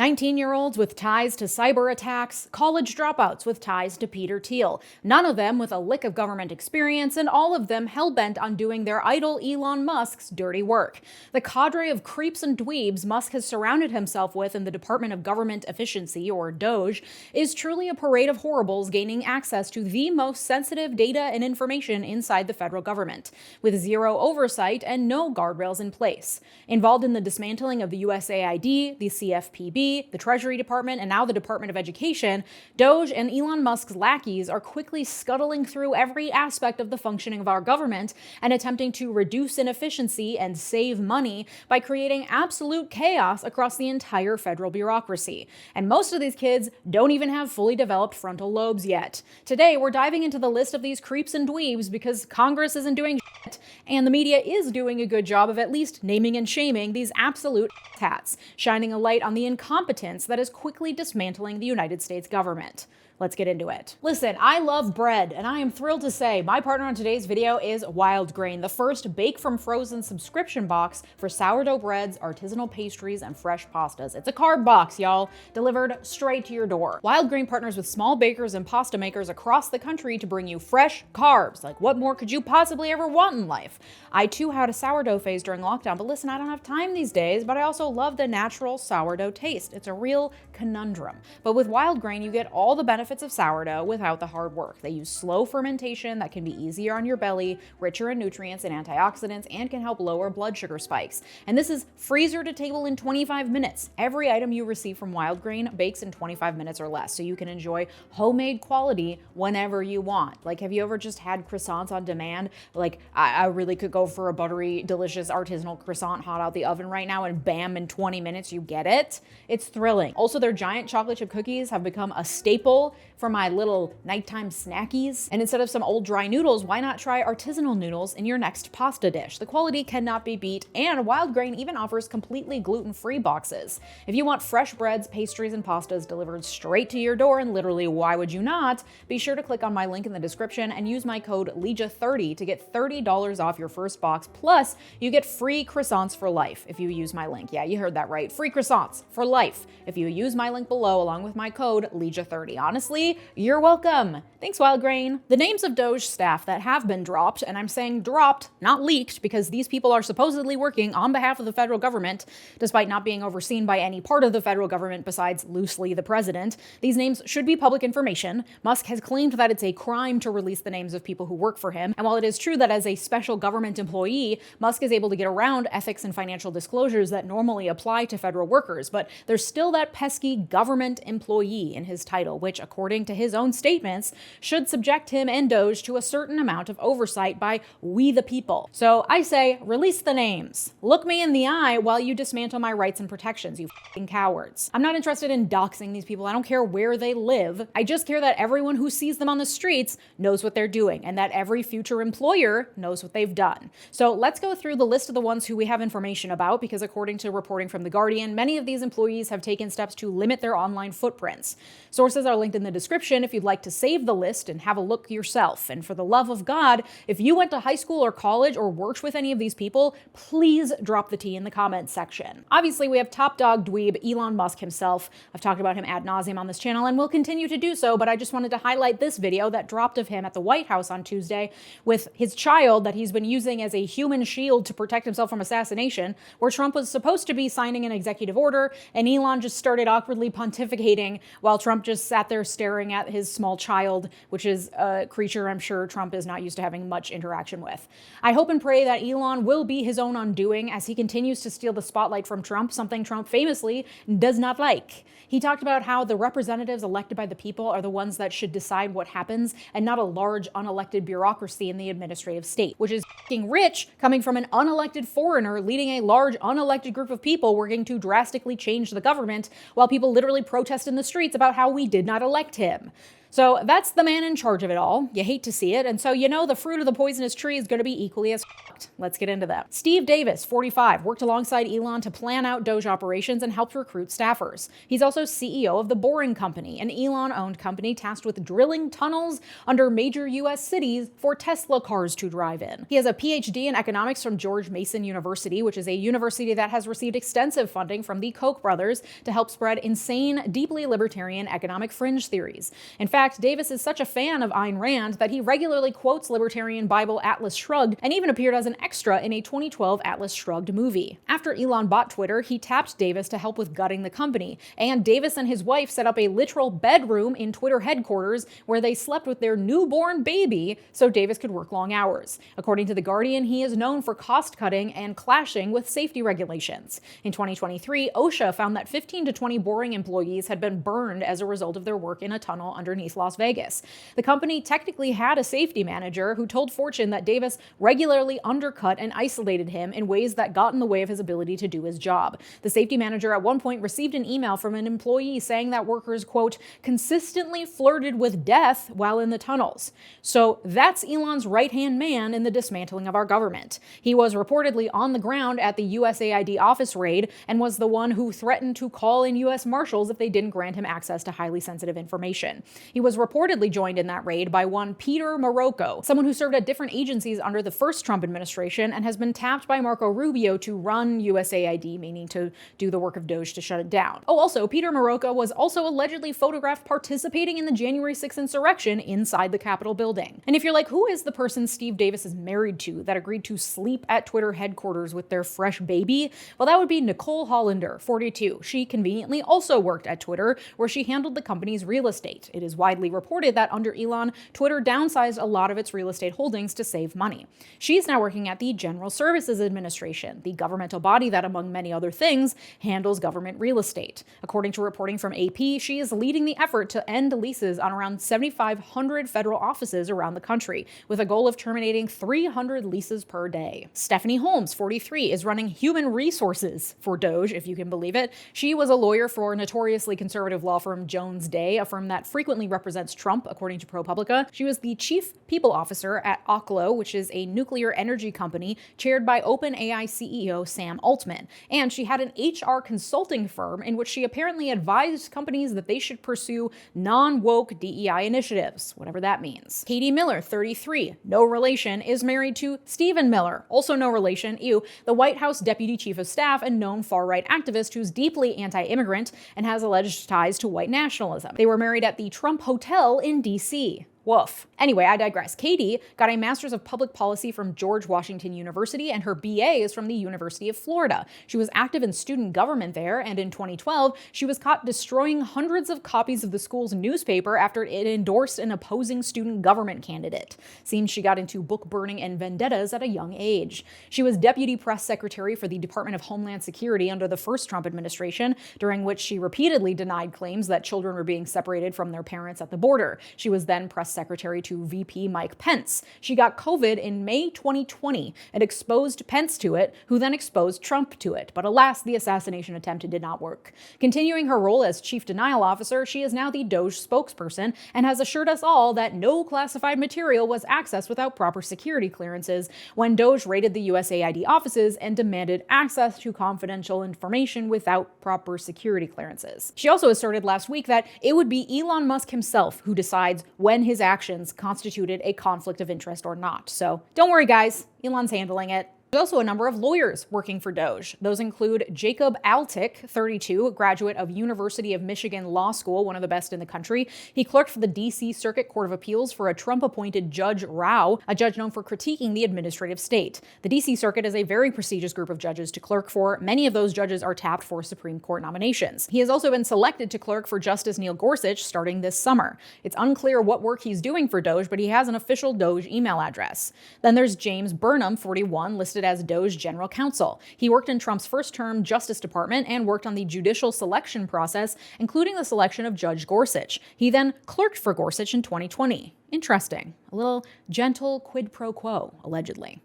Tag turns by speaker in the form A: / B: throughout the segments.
A: 19-year-olds with ties to cyber attacks, college dropouts with ties to Peter Thiel, none of them with a lick of government experience, and all of them hell-bent on doing their idol Elon Musk's dirty work. The cadre of creeps and dweebs Musk has surrounded himself with in the Department of Government Efficiency, or Doge, is truly a parade of horribles gaining access to the most sensitive data and information inside the federal government, with zero oversight and no guardrails in place. Involved in the dismantling of the USAID, the CFPB, the Treasury Department, and now the Department of Education, Doge and Elon Musk's lackeys are quickly scuttling through every aspect of the functioning of our government and attempting to reduce inefficiency and save money by creating absolute chaos across the entire federal bureaucracy. And most of these kids don't even have fully developed frontal lobes yet. Today, we're diving into the list of these creeps and dweebs because Congress isn't doing shit, and the media is doing a good job of at least naming and shaming these absolute hats, shining a light on the incompetence that is quickly dismantling the United States government. Let's get into it. Listen, I love bread, and I am thrilled to say my partner on today's video is Wild Grain, the first bake from frozen subscription box for sourdough breads, artisanal pastries, and fresh pastas. It's a carb box, y'all, delivered straight to your door. Wild Grain partners with small bakers and pasta makers across the country to bring you fresh carbs. Like, what more could you possibly ever want in life? I too had a sourdough phase during lockdown, but listen, I don't have time these days, but I also love the natural sourdough taste. It's a real conundrum. But with Wild Grain, you get all the benefits of sourdough without the hard work. They use slow fermentation that can be easier on your belly, richer in nutrients and antioxidants, and can help lower blood sugar spikes. And this is freezer to table in 25 minutes. Every item you receive from Wild Grain bakes in 25 minutes or less, so you can enjoy homemade quality whenever you want. Like, have you ever just had croissants on demand? Like, I really could go for a buttery, delicious artisanal croissant hot out the oven right now, and bam, in 20 minutes you get it. It's thrilling. Also, their giant chocolate chip cookies have become a staple for my little nighttime snackies. And instead of some old dry noodles, why not try artisanal noodles in your next pasta dish? The quality cannot be beat, and Wild Grain even offers completely gluten-free boxes. If you want fresh breads, pastries, and pastas delivered straight to your door, and literally why would you not, be sure to click on my link in the description and use my code Leeja30 to get $30 off your first box, plus you get free croissants for life if you use my link. Yeah, you heard that right. Free croissants for life if you use my link below along with my code Leeja30. Honestly, you're welcome. Thanks, Wild Grain. The names of Doge staff that have been dropped, and I'm saying dropped, not leaked, because these people are supposedly working on behalf of the federal government, despite not being overseen by any part of the federal government besides loosely the president. These names should be public information. Musk has claimed that it's a crime to release the names of people who work for him, and while it is true that as a special government employee, Musk is able to get around ethics and financial disclosures that normally apply to federal workers, but there's still that pesky government employee in his title, which, according to his own statements, should subject him and Doge to a certain amount of oversight by we the people. So I say, release the names. Look me in the eye while you dismantle my rights and protections, you fucking cowards. I'm not interested in doxing these people. I don't care where they live. I just care that everyone who sees them on the streets knows what they're doing, and that every future employer knows what they've done. So let's go through the list of the ones who we have information about, because according to reporting from The Guardian, many of these employees have taken steps to limit their online footprints. Sources are linked in the description if you'd like to save the list and have a look yourself. And for the love of God, if you went to high school or college or worked with any of these people, please drop the tea in the comments section. Obviously, we have top dog dweeb Elon Musk himself. I've talked about him ad nauseum on this channel and will continue to do so, but I just wanted to highlight this video that dropped of him at the White House on Tuesday with his child that he's been using as a human shield to protect himself from assassination, where Trump was supposed to be signing an executive order, and Elon just started awkwardly pontificating while Trump just sat there staring at his small child, which is a creature I'm sure Trump is not used to having much interaction with. I hope and pray that Elon will be his own undoing as he continues to steal the spotlight from Trump, something Trump famously does not like. He talked about how the representatives elected by the people are the ones that should decide what happens, and not a large unelected bureaucracy in the administrative state, which is f***ing rich coming from an unelected foreigner leading a large unelected group of people working to drastically change the government while people literally protest in the streets about how we did not elect him. So that's the man in charge of it all. You hate to see it, and so you know the fruit of the poisonous tree is going to be equally as fucked. Let's get into that. Steve Davis, 45, worked alongside Elon to plan out Doge operations and helped recruit staffers. He's also CEO of the Boring Company, an Elon-owned company tasked with drilling tunnels under major U.S. cities for Tesla cars to drive in. He has a PhD in economics from George Mason University, which is a university that has received extensive funding from the Koch brothers to help spread insane, deeply libertarian economic fringe theories. In fact, Davis is such a fan of Ayn Rand that he regularly quotes libertarian Bible Atlas Shrugged and even appeared as an extra in a 2012 Atlas Shrugged movie. After Elon bought Twitter, he tapped Davis to help with gutting the company, and Davis and his wife set up a literal bedroom in Twitter headquarters where they slept with their newborn baby so Davis could work long hours. According to The Guardian, he is known for cost-cutting and clashing with safety regulations. In 2023, OSHA found that 15 to 20 Boring employees had been burned as a result of their work in a tunnel underneath Las Vegas. The company technically had a safety manager who told Fortune that Davis regularly undercut and isolated him in ways that got in the way of his ability to do his job. The safety manager at one point received an email from an employee saying that workers, quote, consistently flirted with death while in the tunnels. So that's Elon's right-hand man in the dismantling of our government. He was reportedly on the ground at the USAID office raid and was the one who threatened to call in U.S. Marshals if they didn't grant him access to highly sensitive information. He was reportedly joined in that raid by one Peter Marocco, someone who served at different agencies under the first Trump administration and has been tapped by Marco Rubio to run USAID, meaning to do the work of Doge to shut it down. Oh, also, Peter Marocco was also allegedly photographed participating in the January 6th insurrection inside the Capitol building. And if you're like, who is the person Steve Davis is married to that agreed to sleep at Twitter headquarters with their fresh baby? Well, that would be Nicole Hollander, 42. She conveniently also worked at Twitter, where she handled the company's real estate. It is widely reported that under Elon, Twitter downsized a lot of its real estate holdings to save money. She's now working at the General Services Administration, the governmental body that, among many other things, handles government real estate. According to reporting from AP, she is leading the effort to end leases on around 7,500 federal offices around the country, with a goal of terminating 300 leases per day. Stephanie Holmes, 43, is running human resources for Doge, if you can believe it. She was a lawyer for notoriously conservative law firm Jones Day, a firm that frequently represents Trump, according to ProPublica. She was the chief people officer at 𝗏𝗏, which is a nuclear energy company chaired by OpenAI CEO Sam Altman. And she had an HR consulting firm in which she apparently advised companies that they should pursue non-woke DEI initiatives, whatever that means. Katie Miller, 33, no relation, is married to Stephen Miller, also no relation, the White House deputy chief of staff and known far-right activist who's deeply anti-immigrant and has alleged ties to white nationalism. They were married at the Trump Hotel in D.C. Woof. Anyway, I digress. Katie got a Master's of Public Policy from George Washington University, and her BA is from the University of Florida. She was active in student government there, and in 2012, she was caught destroying hundreds of copies of the school's newspaper after it endorsed an opposing student government candidate. Seems she got into book burning and vendettas at a young age. She was deputy press secretary for the Department of Homeland Security under the first Trump administration, during which she repeatedly denied claims that children were being separated from their parents at the border. She was then press secretary to VP Mike Pence. She got COVID in May 2020 and exposed Pence to it, who then exposed Trump to it. But alas, the assassination attempt did not work. Continuing her role as chief denial officer, she is now the Doge spokesperson and has assured us all that no classified material was accessed without proper security clearances when Doge raided the USAID offices and demanded access to confidential information without proper security clearances. She also asserted last week that it would be Elon Musk himself who decides when his actions constituted a conflict of interest or not. So don't worry, guys, Elon's handling it. There's also a number of lawyers working for Doge. Those include Jacob Altic, 32, a graduate of University of Michigan Law School, one of the best in the country. He clerked for the D.C. Circuit Court of Appeals for a Trump-appointed Judge Rao, a judge known for critiquing the administrative state. The D.C. Circuit is a very prestigious group of judges to clerk for. Many of those judges are tapped for Supreme Court nominations. He has also been selected to clerk for Justice Neil Gorsuch starting this summer. It's unclear what work he's doing for Doge, but he has an official Doge email address. Then there's James Burnham, 41, listed as Doge General Counsel. He worked in Trump's first-term Justice Department and worked on the judicial selection process, including the selection of Judge Gorsuch. He then clerked for Gorsuch in 2020. Interesting. A little gentle quid pro quo, allegedly.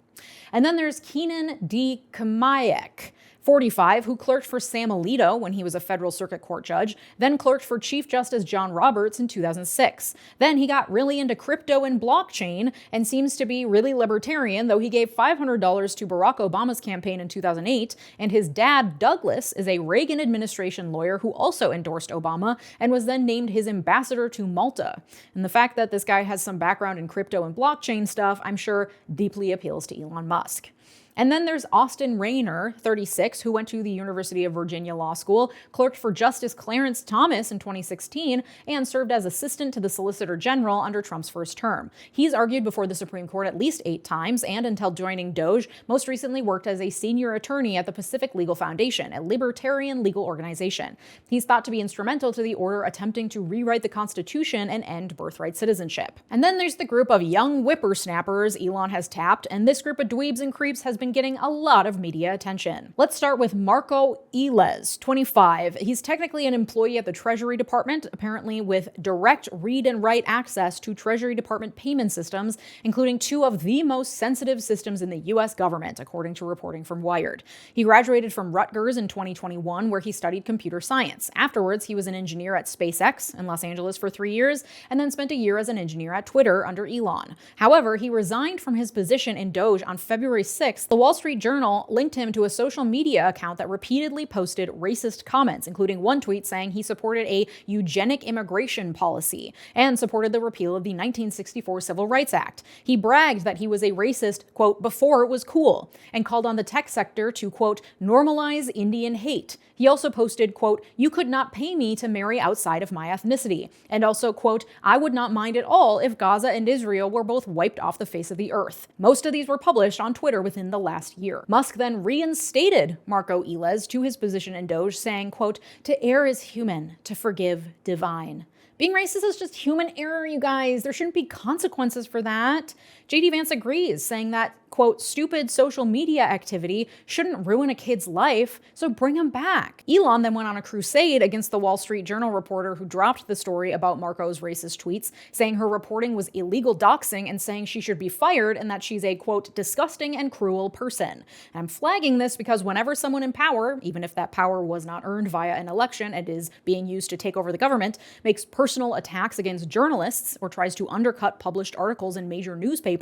A: And then there's Keenan D. Kamayak, 45, who clerked for Sam Alito when he was a federal circuit court judge, then clerked for Chief Justice John Roberts in 2006. Then he got really into crypto and blockchain and seems to be really libertarian, though he gave $500 to Barack Obama's campaign in 2008, and his dad, Douglas, is a Reagan administration lawyer who also endorsed Obama and was then named his ambassador to Malta. And the fact that this guy has some background in crypto and blockchain stuff, I'm sure deeply appeals to Elon Musk. And then there's Austin Rayner, 36, who went to the University of Virginia Law School, clerked for Justice Clarence Thomas in 2016, and served as assistant to the Solicitor General under Trump's first term. He's argued before the Supreme Court at least 8 times, and until joining Doge, most recently worked as a senior attorney at the Pacific Legal Foundation, a libertarian legal organization. He's thought to be instrumental to the order attempting to rewrite the Constitution and end birthright citizenship. And then there's the group of young whippersnappers Elon has tapped, and this group of dweebs and creeps has been getting a lot of media attention. Let's start with 𝗪𝗠𝗧𝗏, 25. He's technically an employee at the Treasury Department, apparently with direct read and write access to Treasury Department payment systems, including 2 of the most sensitive systems in the US government, according to reporting from Wired. He graduated from Rutgers in 2021, where he studied computer science. Afterwards, he was an engineer at SpaceX in Los Angeles for 3 years, and then spent a year as an engineer at Twitter under Elon. However, he resigned from his position in Doge on February 6th. The Wall Street Journal linked him to a social media account that repeatedly posted racist comments, including one tweet saying he supported a eugenic immigration policy and supported the repeal of the 1964 Civil Rights Act. He bragged that he was a racist, quote, before it was cool, and called on the tech sector to, quote, normalize Indian hate. He also posted, quote, you could not pay me to marry outside of my ethnicity, and also, quote, I would not mind at all if Gaza and Israel were both wiped off the face of the earth. Most of these were published on Twitter within the last year. Musk then reinstated 𝗪𝗠𝗧𝗏 to his position in Doge, saying, quote, to err is human, to forgive divine. Being racist is just human error, you guys. There shouldn't be consequences for that. J.D. Vance agrees, saying that, quote, stupid social media activity shouldn't ruin a kid's life, so bring him back. Elon then went on a crusade against the Wall Street Journal reporter who dropped the story about 𝗪𝗠𝗧𝗏's racist tweets, saying her reporting was illegal doxing and saying she should be fired and that she's a, quote, disgusting and cruel person. And I'm flagging this because whenever someone in power, even if that power was not earned via an election and is being used to take over the government, makes personal attacks against journalists or tries to undercut published articles in major newspapers,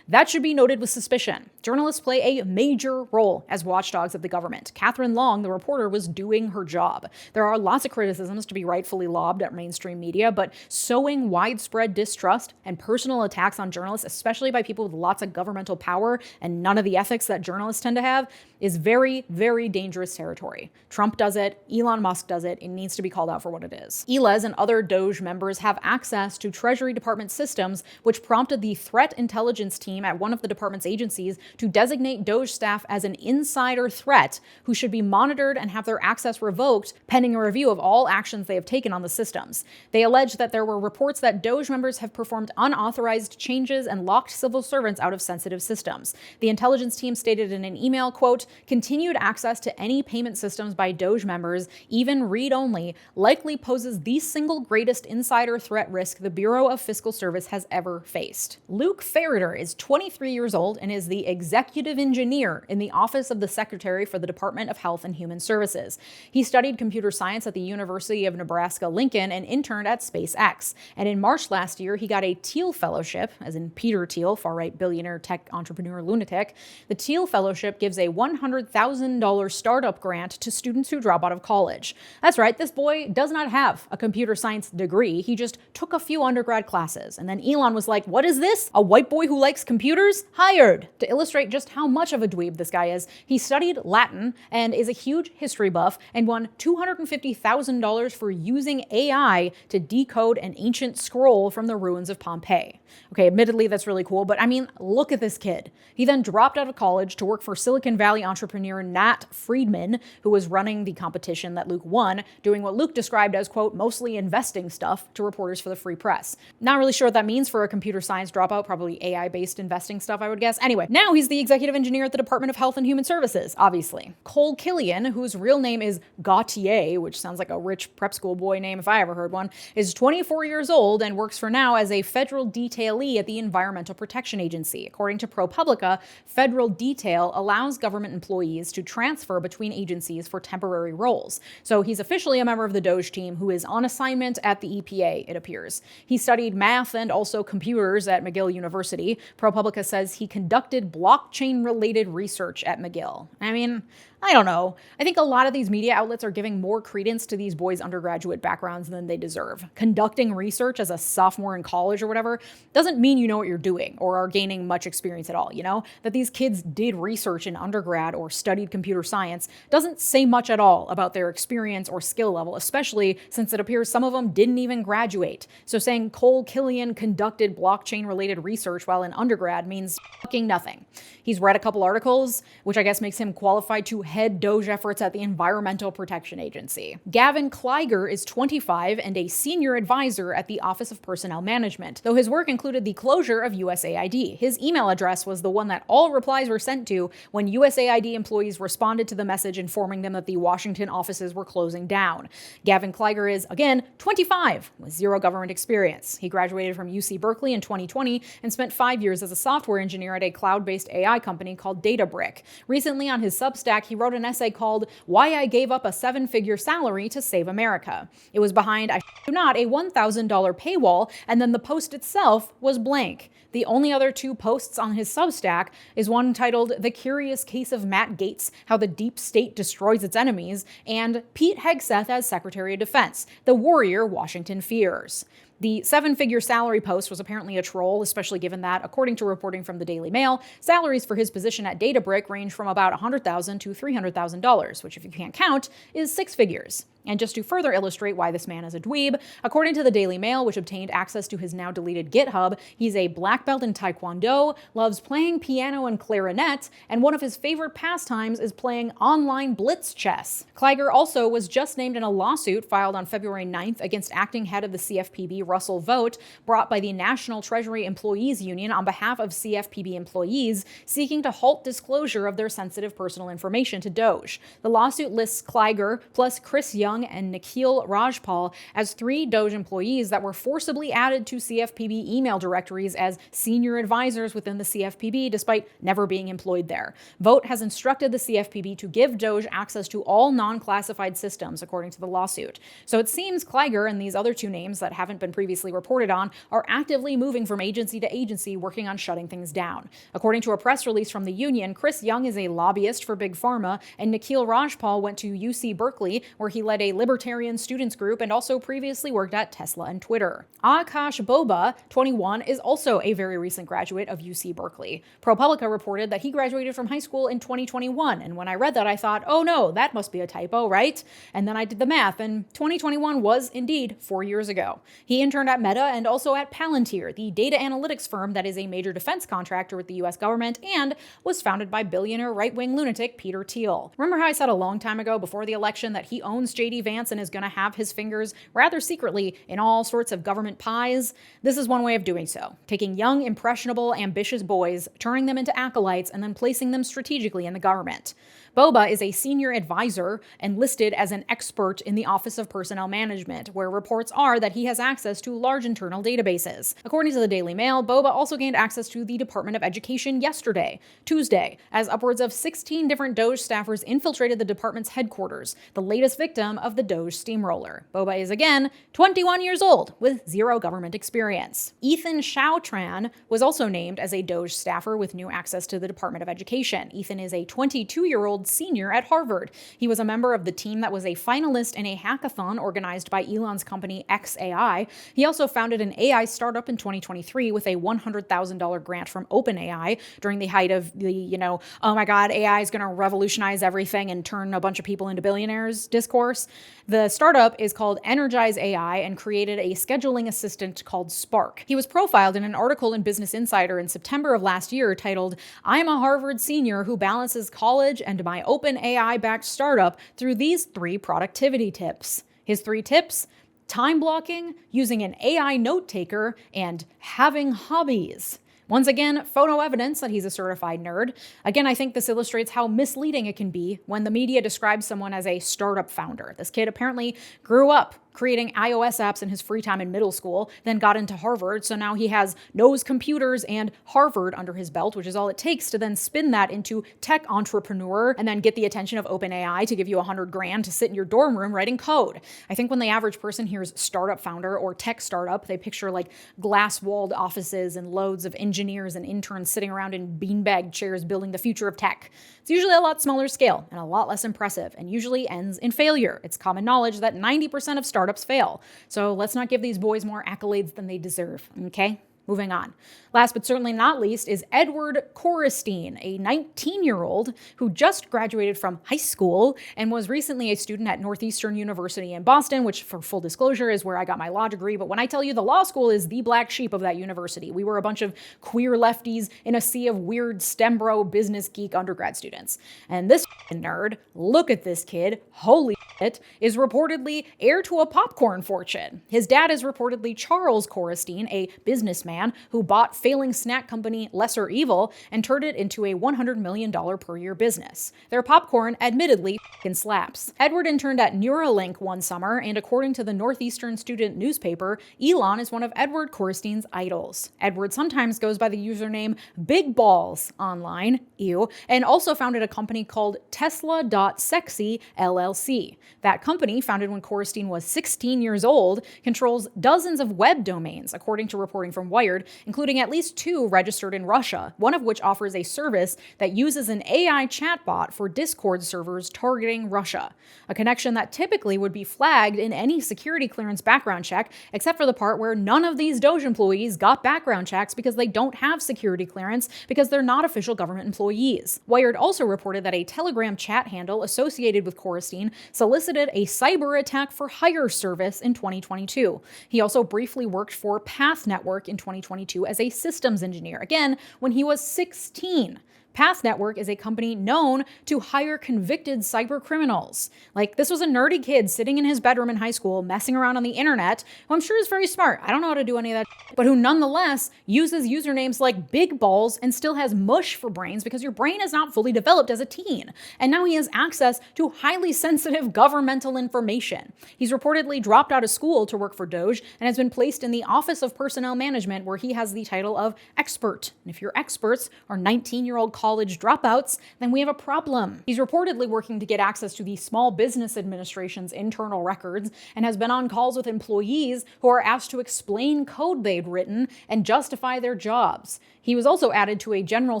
A: that should be noted with suspicion. Journalists play a major role as watchdogs of the government. Catherine Long, the reporter, was doing her job. There are lots of criticisms to be rightfully lobbed at mainstream media, but sowing widespread distrust and personal attacks on journalists, especially by people with lots of governmental power and none of the ethics that journalists tend to have, is very, very dangerous territory. Trump does it. Elon Musk does it. It needs to be called out for what it is. 𝗬𝗏𝗧 and other Doge members have access to Treasury Department systems, which prompted the threat intelligence team at one of the department's agencies to designate Doge staff as an insider threat who should be monitored and have their access revoked pending a review of all actions they have taken on the systems. They allege that there were reports that Doge members have performed unauthorized changes and locked civil servants out of sensitive systems. The intelligence team stated in an email, quote, continued access to any payment systems by Doge members, even read-only, likely poses the single greatest insider threat risk the Bureau of Fiscal Service has ever faced. Luke Ferreter is 23 years old and is the executive engineer in the Office of the Secretary for the Department of Health and Human Services. He studied computer science at the University of Nebraska-Lincoln and interned at SpaceX. And in March last year, he got a Thiel Fellowship, as in Peter Thiel, far-right billionaire tech entrepreneur lunatic. The Thiel Fellowship gives a $100,000 startup grant to students who drop out of college. That's right, this boy does not have a computer science degree. He just took a few undergrad classes. And then Elon was like, what is this? A white boy who likes computers? Hired! To illustrate just how much of a dweeb this guy is, he studied Latin and is a huge history buff and won $250,000 for using AI to decode an ancient scroll from the ruins of Pompeii. Okay, admittedly, that's really cool, but I mean, look at this kid. He then dropped out of college to work for Silicon Valley entrepreneur Nat Friedman, who was running the competition that Luke won, doing what Luke described as, quote, mostly investing stuff to reporters for the Free Press. Not really sure what that means for a computer science dropout, probably AI-based investing stuff, I would guess. Anyway, now he's the executive engineer at the Department of Health and Human Services, obviously. 𝗏𝗧𝗧𝗏, whose real name is 𝗏𝗏𝗧𝗏𝗧, which sounds like a rich prep school boy name if I ever heard one, is 24 years old and works for now as a federal detailee at the Environmental Protection Agency. According to ProPublica, federal detail allows government employees to transfer between agencies for temporary roles. So he's officially a member of the Doge team who is on assignment at the EPA, it appears. He studied math and also computers at McGill University. ProPublica says he conducted blockchain-related research at McGill. I mean, I don't know. I think a lot of these media outlets are giving more credence to these boys' undergraduate backgrounds than they deserve. Conducting research as a sophomore in college or whatever doesn't mean you know what you're doing or are gaining much experience at all, you know? That these kids did research in undergrad or studied computer science doesn't say much at all about their experience or skill level, especially since it appears some of them didn't even graduate. So saying 𝗏𝗧𝗧𝗏 conducted blockchain-related research while in undergrad means fucking nothing. He's read a couple articles, which I guess makes him qualified to head Doge efforts at the Environmental Protection Agency. 𝗬𝗏𝗧𝗏𝗧𝗏 is 25 and a senior advisor at the Office of Personnel Management, though his work included the closure of USAID. His email address was the one that all replies were sent to when USAID employees responded to the message informing them that the Washington offices were closing down. 𝗬𝗏𝗏𝗧𝗏𝗏 is, again, 25 with zero government experience. He graduated from UC Berkeley in 2020 and spent 5 years as a software engineer at a cloud-based AI company called Databricks. Recently on his Substack, he wrote an essay called Why I Gave Up a Seven-Figure Salary to Save America. It was behind, I do not, a $1,000 paywall, and then the post itself was blank. The only other two posts on his Substack is one titled The Curious Case of Matt Gaetz, How the Deep State Destroys Its Enemies, and Pete Hegseth as Secretary of Defense, The Warrior Washington Fears. The seven-figure salary post was apparently a troll, especially given that, according to reporting from the Daily Mail, salaries for his position at Databricks range from about $100,000 to $300,000, which, if you can't count, is six figures. And just to further illustrate why this man is a dweeb, according to the Daily Mail, which obtained access to his now deleted GitHub, he's a black belt in Taekwondo, loves playing piano and clarinet, and one of his favorite pastimes is playing online blitz chess. 𝗏𝗧𝗏𝗏𝗧 also was just named in a lawsuit filed on February 9th against acting head of the CFPB, Russell Vought, brought by the National Treasury Employees Union on behalf of CFPB employees seeking to halt disclosure of their sensitive personal information to Doge. The lawsuit lists 𝗏𝗏𝗏𝗏𝗧 plus Chris Young and 𝗬𝗏𝗏𝗏𝗏𝗏𝗏 as three Doge employees that were forcibly added to CFPB email directories as senior advisors within the CFPB despite never being employed there. Vought has instructed the CFPB to give Doge access to all non-classified systems, according to the lawsuit. So it seems 𝗏𝗏𝗏𝗏𝗏 and these other two names that haven't been previously reported on are actively moving from agency to agency working on shutting things down. According to a press release from the union, Chris Young is a lobbyist for Big Pharma, and 𝗬𝗏𝗏𝗏𝗏𝗏𝗏 went to UC Berkeley, where he led a libertarian students group and also previously worked at Tesla and Twitter. 𝗏𝗏𝗏𝗏𝗏𝗏𝗏𝗏, 21, is also a very recent graduate of UC Berkeley. ProPublica reported that he graduated from high school in 2021, and when I read that I thought, oh no, that must be a typo, right? And then I did the math, and 2021 was indeed 4 years ago. He interned at Meta and also at Palantir, the data analytics firm that is a major defense contractor with the US government and was founded by billionaire right-wing lunatic Peter Thiel. Remember how I said a long time ago before the election that he owns JD Vance and is going to have his fingers rather secretly in all sorts of government pies? This is one way of doing so, taking young, impressionable, ambitious boys, turning them into acolytes, and then placing them strategically in the government. Boba is a senior advisor and listed as an expert in the Office of Personnel Management, where reports are that he has access to large internal databases. According to the Daily Mail, Boba also gained access to the Department of Education yesterday, Tuesday, as upwards of 16 different Doge staffers infiltrated the department's headquarters, the latest victim of the Doge steamroller. Boba is again 21 years old with zero government experience. Ethan Xiaotran was also named as a Doge staffer with new access to the Department of Education. Ethan is a 22-year-old senior at Harvard. He was a member of the team that was a finalist in a hackathon organized by Elon's company xAI. He also founded an AI startup in 2023 with a $100,000 grant from OpenAI during the height of the, oh my God, AI is going to revolutionize everything and turn a bunch of people into billionaires discourse. The startup is called Energize AI and created a scheduling assistant called Spark. He was profiled in an article in Business Insider in September of last year titled, "I'm a Harvard senior who balances college and my open AI-backed startup through these 3 productivity tips." His 3 tips: time blocking, using an AI note taker, and having hobbies. Once again, photo evidence that he's a certified nerd. Again, I think this illustrates how misleading it can be when the media describes someone as a startup founder. This kid apparently grew up creating iOS apps in his free time in middle school, then got into Harvard, so now he knows computers and Harvard under his belt, which is all it takes to then spin that into tech entrepreneur and then get the attention of OpenAI to give you $100,000 to sit in your dorm room writing code. I think when the average person hears startup founder or tech startup, they picture like glass-walled offices and loads of engineers and interns sitting around in beanbag chairs building the future of tech. It's usually a lot smaller scale and a lot less impressive, and usually ends in failure. It's common knowledge that 90% of startups fail. So let's not give these boys more accolades than they deserve, okay? Moving on. Last but certainly not least is 𝗦𝗬𝗏𝗧𝗏, a 19-year-old who just graduated from high school and was recently a student at Northeastern University in Boston, which for full disclosure is where I got my law degree. But when I tell you the law school is the black sheep of that university, we were a bunch of queer lefties in a sea of weird STEM bro business geek undergrad students. And this nerd, look at this kid, holy shit, is reportedly heir to a popcorn fortune. His dad is reportedly Charles Korestein, a businessman who bought failing snack company Lesser Evil and turned it into a $100 million per year business. Their popcorn admittedly f***ing slaps. Edward interned at Neuralink one summer, and according to the Northeastern student newspaper, Elon is one of Edward Korestein's idols. Edward sometimes goes by the username Big Balls online, ew, and also founded a company called 𝗬𝗏𝗧𝗧 LLC. That company, founded when Korestein was 16 years old, controls dozens of web domains, according to reporting from Wired, including at least 2 registered in Russia, one of which offers a service that uses an AI chatbot for Discord servers targeting Russia, a connection that typically would be flagged in any security clearance background check, except for the part where none of these Doge employees got background checks because they don't have security clearance because they're not official government employees. Wired also reported that a Telegram chat handle associated with Korestein solicited a cyber attack for hire service in 2022. He also briefly worked for Path Network in 2022 as a systems engineer, again, when he was 16. Path Network is a company known to hire convicted cyber criminals. Like, this was a nerdy kid sitting in his bedroom in high school messing around on the internet, who I'm sure is very smart. I don't know how to do any of that, but who nonetheless uses usernames like Big Balls and still has mush for brains because your brain is not fully developed as a teen. And now he has access to highly sensitive governmental information. He's reportedly dropped out of school to work for Doge and has been placed in the Office of Personnel Management, where he has the title of expert. And if your experts are 19-year-old college dropouts, then we have a problem. He's reportedly working to get access to the Small Business Administration's internal records and has been on calls with employees who are asked to explain code they'd written and justify their jobs. He was also added to a General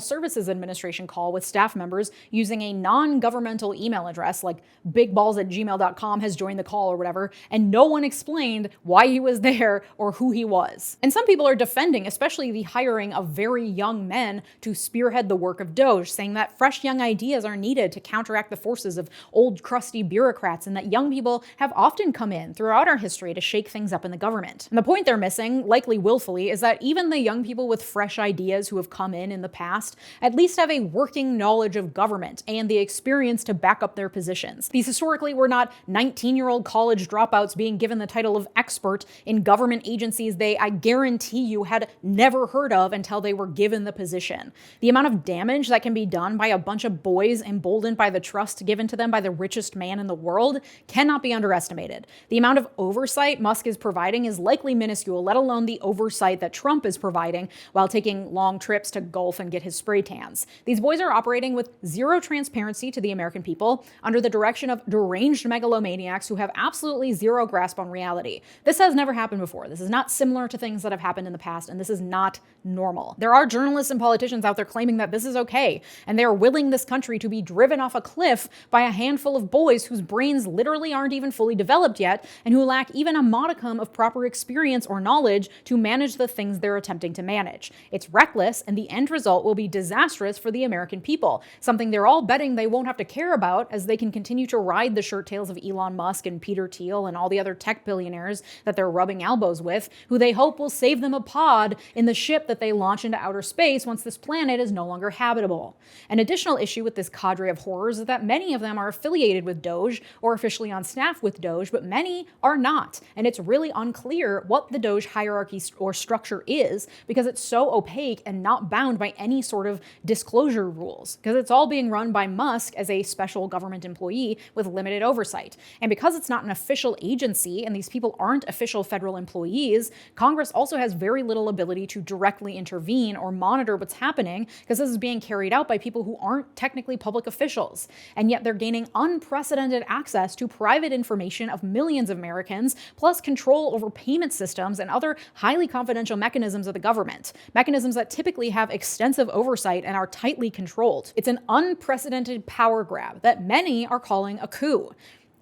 A: Services Administration call with staff members using a non-governmental email address, like bigballs@gmail.com has joined the call or whatever, and no one explained why he was there or who he was. And some people are defending, especially the hiring of very young men to spearhead the work of Doge, saying that fresh young ideas are needed to counteract the forces of old crusty bureaucrats, and that young people have often come in throughout our history to shake things up in the government. And the point they're missing, likely willfully, is that even the young people with fresh ideas who have come in the past at least have a working knowledge of government and the experience to back up their positions. These historically were not 19-year-old college dropouts being given the title of expert in government agencies they, I guarantee you, had never heard of until they were given the position. The amount of damage that can be done by a bunch of boys emboldened by the trust given to them by the richest man in the world cannot be underestimated. The amount of oversight Musk is providing is likely minuscule, let alone the oversight that Trump is providing while taking long trips to golf and get his spray tans. These boys are operating with zero transparency to the American people under the direction of deranged megalomaniacs who have absolutely zero grasp on reality. This has never happened before. This is not similar to things that have happened in the past, and this is not normal. There are journalists and politicians out there claiming that this is okay, and they are willing this country to be driven off a cliff by a handful of boys whose brains literally aren't even fully developed yet, and who lack even a modicum of proper experience or knowledge to manage the things they're attempting to manage. It's reckless, and the end result will be disastrous for the American people, something they're all betting they won't have to care about as they can continue to ride the shirt tails of Elon Musk and Peter Thiel and all the other tech billionaires that they're rubbing elbows with, who they hope will save them a pod in the ship that they launch into outer space once this planet is no longer habitable. inevitable. An additional issue with this cadre of horrors is that many of them are affiliated with Doge or officially on staff with Doge, but many are not. And it's really unclear what the Doge hierarchy or structure is because it's so opaque and not bound by any sort of disclosure rules, because it's all being run by Musk as a special government employee with limited oversight. And because it's not an official agency and these people aren't official federal employees, Congress also has very little ability to directly intervene or monitor what's happening because this is being carried out by people who aren't technically public officials. And yet they're gaining unprecedented access to private information of millions of Americans, plus control over payment systems and other highly confidential mechanisms of the government, mechanisms that typically have extensive oversight and are tightly controlled. It's an unprecedented power grab that many are calling a coup.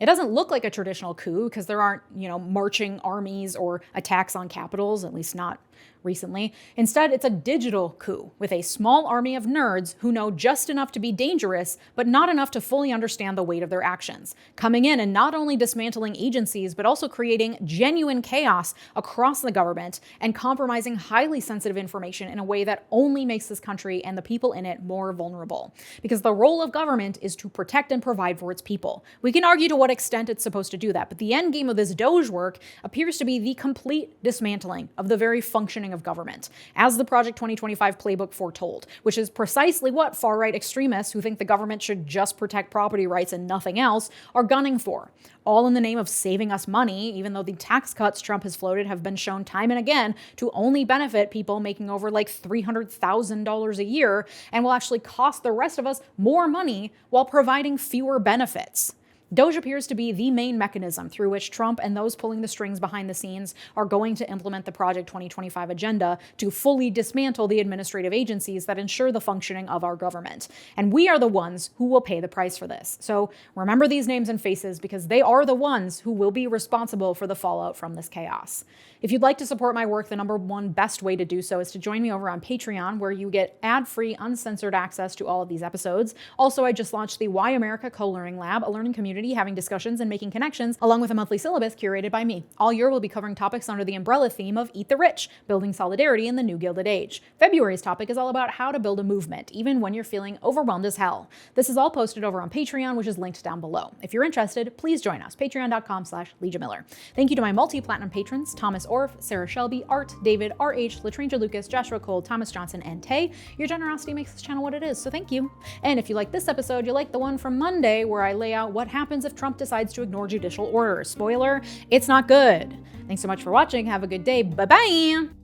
A: It doesn't look like a traditional coup because there aren't, marching armies or attacks on capitals, at least not recently. Instead, it's a digital coup with a small army of nerds who know just enough to be dangerous, but not enough to fully understand the weight of their actions, coming in and not only dismantling agencies, but also creating genuine chaos across the government and compromising highly sensitive information in a way that only makes this country and the people in it more vulnerable. Because the role of government is to protect and provide for its people. We can argue to what extent it's supposed to do that, but the end game of this Doge work appears to be the complete dismantling of the very functioning of government, as the Project 2025 playbook foretold, which is precisely what far-right extremists who think the government should just protect property rights and nothing else are gunning for, all in the name of saving us money, even though the tax cuts Trump has floated have been shown time and again to only benefit people making over like $300,000 a year and will actually cost the rest of us more money while providing fewer benefits. Doge appears to be the main mechanism through which Trump and those pulling the strings behind the scenes are going to implement the Project 2025 agenda to fully dismantle the administrative agencies that ensure the functioning of our government. And we are the ones who will pay the price for this. So remember these names and faces because they are the ones who will be responsible for the fallout from this chaos. If you'd like to support my work, the number one best way to do so is to join me over on Patreon, where you get ad-free, uncensored access to all of these episodes. Also, I just launched the Why America Co-Learning Lab, a learning community having discussions and making connections, along with a monthly syllabus curated by me. All year, we'll be covering topics under the umbrella theme of Eat the Rich, building solidarity in the new Gilded Age. February's topic is all about how to build a movement, even when you're feeling overwhelmed as hell. This is all posted over on Patreon, which is linked down below. If you're interested, please join us, patreon.com/LeejaMiller. Thank you to my multi-platinum patrons, Thomas Orff, Sarah Shelby, Art, David, R.H., Latranja Lucas, Joshua Cole, Thomas Johnson, and Tay. Your generosity makes this channel what it is, so thank you. And if you like this episode, you'll like the one from Monday, where I lay out what happens if Trump decides to ignore judicial orders. Spoiler, it's not good. Thanks so much for watching. Have a good day. Bye-bye.